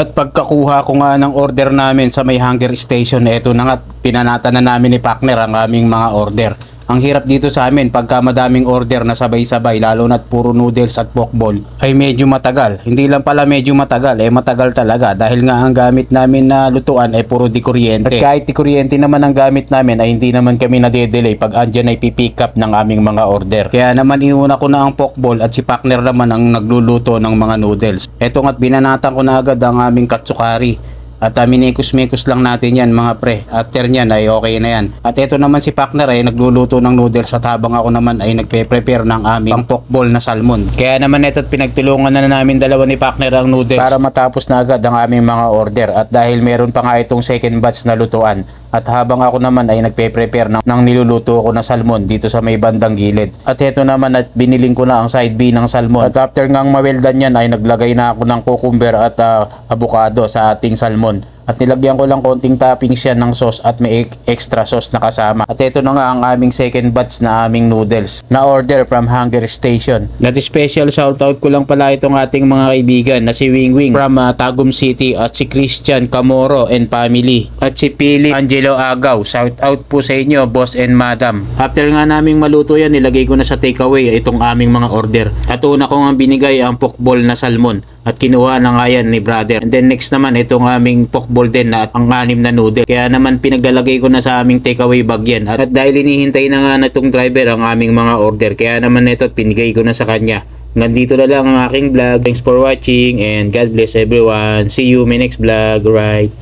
At pagkakuha ko nga ng order namin sa may hunger station, eto na nga, pinanata na namin ni partner ang aming mga order. Ang hirap dito sa amin pagka madaming order na sabay-sabay, lalo na't puro noodles at pokball, ay medyo matagal. Hindi lang pala medyo matagal, matagal talaga dahil nga ang gamit namin na lutuan ay puro di kuryente. At kahit di kuryente naman ang gamit namin ay hindi naman kami nade-delay pag andyan ay pipick up ng aming mga order. Kaya naman inuna ko na ang pokball at si partner naman ang nagluluto ng mga noodles. Eto nga't binanatan ko na agad ang aming katsukari. At minikos-mikos lang natin yan mga pre. After nyan ay okay na yan. At ito naman si partner ay nagluluto ng noodles at habang ako naman ay nagpe-prepare ng aming pang pokball na salmon. Kaya naman ito't pinagtulungan na namin dalawa ni partner ang noodles para matapos na agad ang aming mga order. At dahil meron pa nga itong second batch na lutuan. At habang ako naman ay nagpe-prepare ng niluluto ko na salmon dito sa may bandang gilid. At ito naman at biniling ko na ang side B ng salmon. At after ngang maweldan yan ay naglagay na ako ng cucumber at avocado sa ating salmon. At nilagyan ko lang konting toppings yan ng sauce at may extra sauce na kasama. At ito na nga ang aming second batch na aming noodles na order from Hunger Station. At special shoutout ko lang pala itong ating mga kaibigan na si Wing Wing from Tagum City at si Christian Camoro and family. At si Philip Angelo Agaw. Shoutout po sa inyo boss and madam. After nga naming maluto yan, nilagay ko na sa takeaway itong aming mga order. At una ko nga binigay ang pokball na salmon. At kinuha na nga yan ni brother. And then next naman itong aming pokball din na at ang 6 na noodle. Kaya naman pinaglalagay ko na sa aming takeaway bag yan. At dahil hinihintay na nga na itong driver ang aming mga order, kaya naman ito pinigay ko na sa kanya. Hanggang dito na lang ang aking vlog. Thanks for watching and God bless everyone. See you in my next vlog. Right.